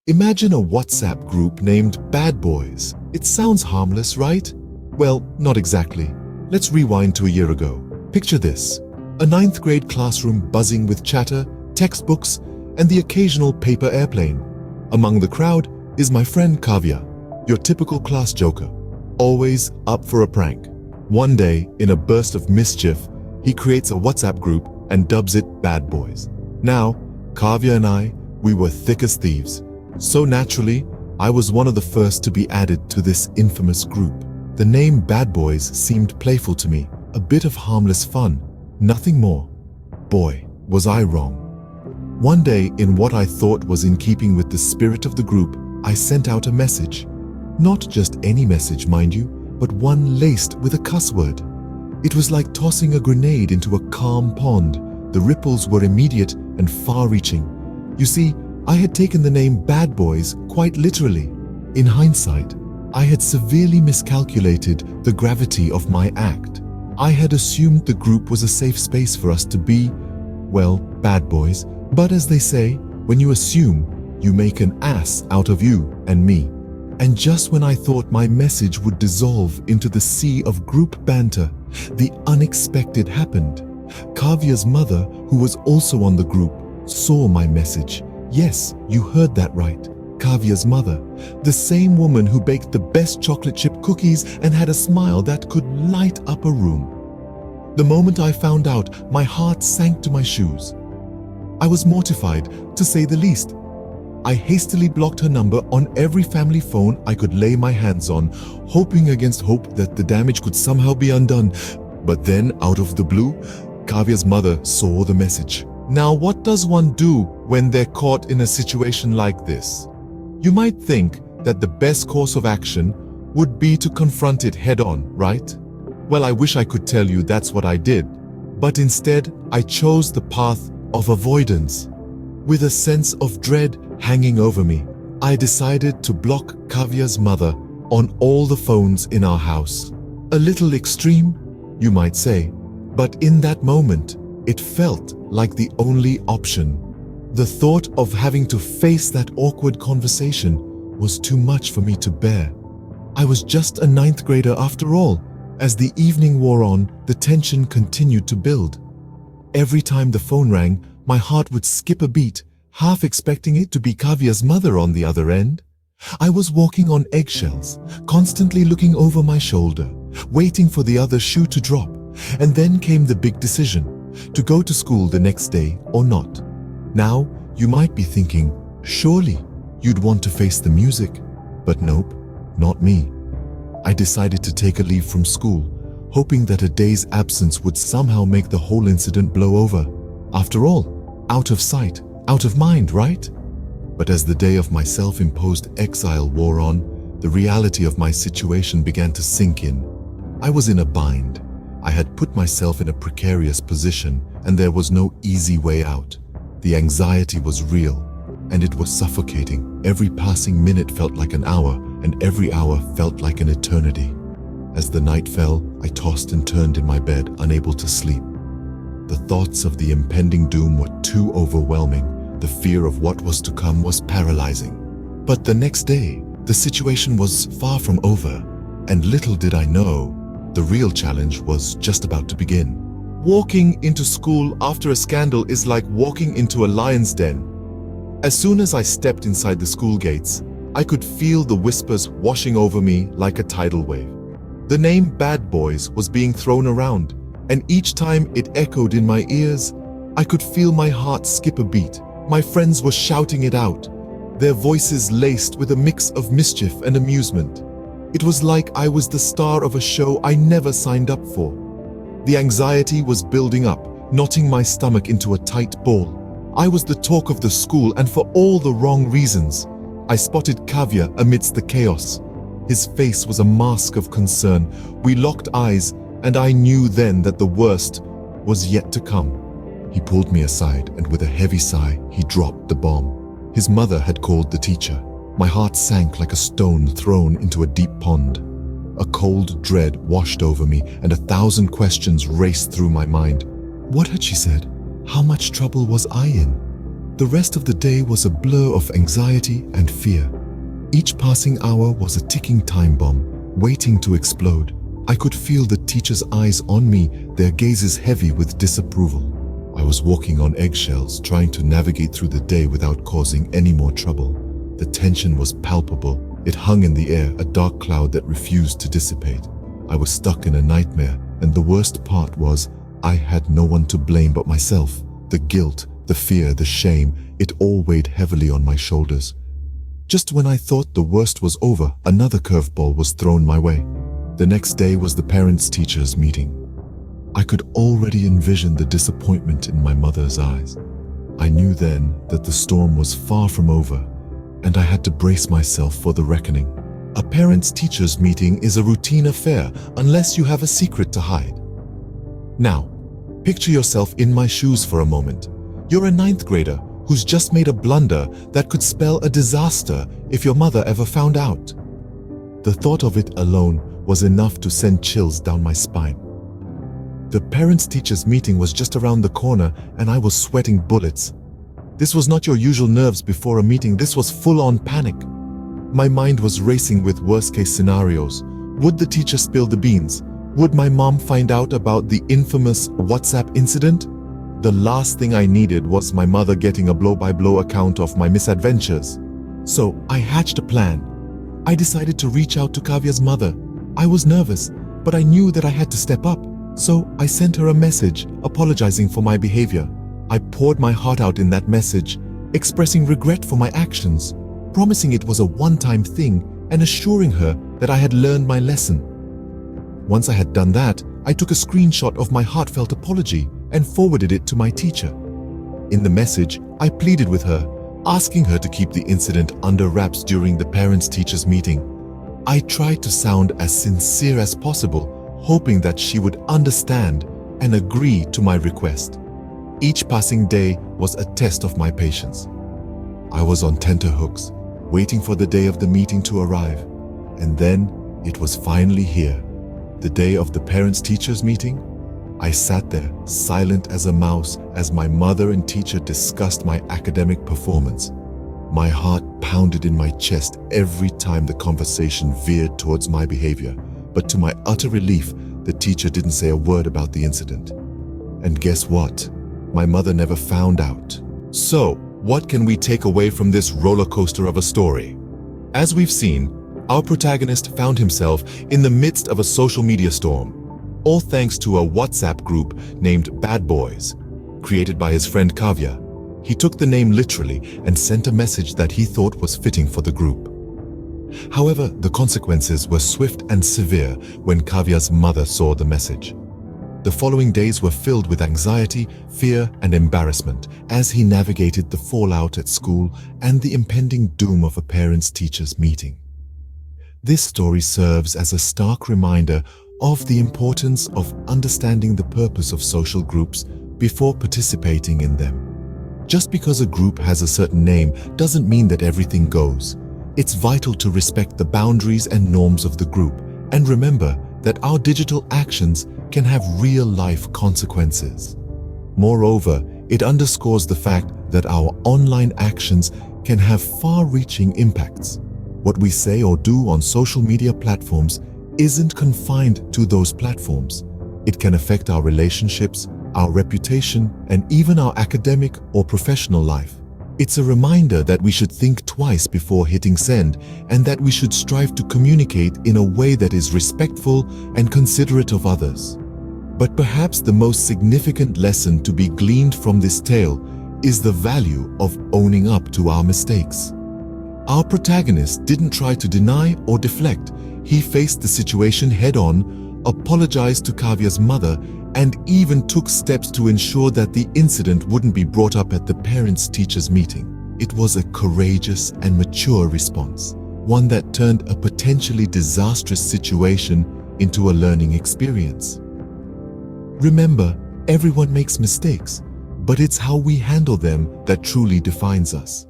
Imagine a WhatsApp group named Bad Boys. It sounds harmless, right? Well, not exactly. Let's rewind to a year ago. Picture this: a ninth grade classroom buzzing with chatter, textbooks, and the occasional paper airplane. Among the crowd is my friend Kavya, your typical class joker, always up for a prank. One day, in a burst of mischief, he creates a WhatsApp group and dubs it Bad Boys. Now, Kavya and we were thick as thieves. So naturally, I was one of the first to be added to this infamous group. The name Bad Boys seemed playful to me, a bit of harmless fun, nothing more. Boy, was I wrong. One day, in what I thought was in keeping with the spirit of the group, I sent out a message. Not just any message, mind you, but one laced with a cuss word. It was like tossing a grenade into a calm pond. The ripples were immediate and far-reaching. You see, I had taken the name Bad Boys quite literally. In hindsight, I had severely miscalculated the gravity of my act. I had assumed the group was a safe space for us to be, well, bad boys. But as they say, when you assume, you make an ass out of you and me. And just when I thought my message would dissolve into the sea of group banter, the unexpected happened. Kavya's mother, who was also on the group, saw my message. Yes, you heard that right. Kavya's mother, the same woman who baked the best chocolate chip cookies and had a smile that could light up a room. The moment I found out, my heart sank to my shoes. I was mortified, to say the least. I hastily blocked her number on every family phone I could lay my hands on, hoping against hope that the damage could somehow be undone. But then, out of the blue, Kavya's mother saw the message. Now, what does one do when they're caught in a situation like this? You might think that the best course of action would be to confront it head-on, right? Well, I wish I could tell you that's what I did. But instead, I chose the path of avoidance. With a sense of dread hanging over me, I decided to block Kavya's mother on all the phones in our house. A little extreme, you might say, but in that moment, it felt like the only option. The thought of having to face that awkward conversation was too much for me to bear. I was just a ninth grader after all. As the evening wore on, the tension continued to build. Every time the phone rang, my heart would skip a beat, half expecting it to be Kavya's mother on the other end. I was walking on eggshells, constantly looking over my shoulder, waiting for the other shoe to drop. And then came the big decision, to go to school the next day or not. Now, you might be thinking, surely you'd want to face the music. But nope, not me. I decided to take a leave from school, hoping that a day's absence would somehow make the whole incident blow over. After all, out of sight, out of mind, right? But as the day of my self-imposed exile wore on, the reality of my situation began to sink in. I was in a bind. I had put myself in a precarious position, and there was no easy way out. The anxiety was real, and it was suffocating. Every passing minute felt like an hour, and every hour felt like an eternity. As the night fell, I tossed and turned in my bed, unable to sleep. The thoughts of the impending doom were too overwhelming. The fear of what was to come was paralyzing. But the next day, the situation was far from over, and little did I know, the real challenge was just about to begin. Walking into school after a scandal is like walking into a lion's den. As soon as I stepped inside the school gates, I could feel the whispers washing over me like a tidal wave. The name Bad Boys was being thrown around, and each time it echoed in my ears, I could feel my heart skip a beat. My friends were shouting it out, their voices laced with a mix of mischief and amusement. It was like I was the star of a show I never signed up for. The anxiety was building up, knotting my stomach into a tight ball. I was the talk of the school, and for all the wrong reasons. I spotted Kavya amidst the chaos. His face was a mask of concern. We locked eyes, and I knew then that the worst was yet to come. He pulled me aside, and with a heavy sigh, he dropped the bomb. His mother had called the teacher. My heart sank like a stone thrown into a deep pond. A cold dread washed over me, and 1,000 questions raced through my mind. What had she said? How much trouble was I in? The rest of the day was a blur of anxiety and fear. Each passing hour was a ticking time bomb, waiting to explode. I could feel the teachers' eyes on me, their gazes heavy with disapproval. I was walking on eggshells, trying to navigate through the day without causing any more trouble. The tension was palpable. It hung in the air, a dark cloud that refused to dissipate. I was stuck in a nightmare, and the worst part was I had no one to blame but myself. The guilt, the fear, the shame, it all weighed heavily on my shoulders. Just when I thought the worst was over, another curveball was thrown my way. The next day was the parents-teachers meeting. I could already envision the disappointment in my mother's eyes. I knew then that the storm was far from over, and I had to brace myself for the reckoning. A parents-teachers meeting is a routine affair unless you have a secret to hide. Now, picture yourself in my shoes for a moment. You're a 9th grader who's just made a blunder that could spell a disaster if your mother ever found out. The thought of it alone was enough to send chills down my spine. The parents-teachers meeting was just around the corner and I was sweating bullets. This was not your usual nerves before a meeting, this was full-on panic. My mind was racing with worst-case scenarios. Would the teacher spill the beans? Would my mom find out about the infamous WhatsApp incident? The last thing I needed was my mother getting a blow-by-blow account of my misadventures. So I hatched a plan. I decided to reach out to Kavya's mother. I was nervous, but I knew that I had to step up. So I sent her a message apologizing for my behavior. I poured my heart out in that message, expressing regret for my actions, promising it was a one-time thing and assuring her that I had learned my lesson. Once I had done that, I took a screenshot of my heartfelt apology and forwarded it to my teacher. In the message, I pleaded with her, asking her to keep the incident under wraps during the parents-teachers meeting. I tried to sound as sincere as possible, hoping that she would understand and agree to my request. Each passing day was a test of my patience. I was on tenterhooks, waiting for the day of the meeting to arrive. And then it was finally here. The day of the parents-teachers meeting, I sat there, silent as a mouse, as my mother and teacher discussed my academic performance. My heart pounded in my chest every time the conversation veered towards my behavior. But to my utter relief, the teacher didn't say a word about the incident. And guess what? My mother never found out. So, what can we take away from this roller coaster of a story? As we've seen, our protagonist found himself in the midst of a social media storm, all thanks to a WhatsApp group named Bad Boys, created by his friend Kavya. He took the name literally and sent a message that he thought was fitting for the group. However, the consequences were swift and severe when Kavya's mother saw the message. The following days were filled with anxiety, fear, and embarrassment as he navigated the fallout at school and the impending doom of a parents-teachers meeting. This story serves as a stark reminder of the importance of understanding the purpose of social groups before participating in them. Just because a group has a certain name doesn't mean that everything goes. It's vital to respect the boundaries and norms of the group and remember that our digital actions can have real-life consequences. Moreover, it underscores the fact that our online actions can have far-reaching impacts. What we say or do on social media platforms isn't confined to those platforms. It can affect our relationships, our reputation, and even our academic or professional life. It's a reminder that we should think twice before hitting send and that we should strive to communicate in a way that is respectful and considerate of others. But perhaps the most significant lesson to be gleaned from this tale is the value of owning up to our mistakes. Our protagonist didn't try to deny or deflect. He faced the situation head-on, apologized to Kavya's mother, and even took steps to ensure that the incident wouldn't be brought up at the parents-teachers meeting. It was a courageous and mature response, one that turned a potentially disastrous situation into a learning experience. Remember, everyone makes mistakes, but it's how we handle them that truly defines us.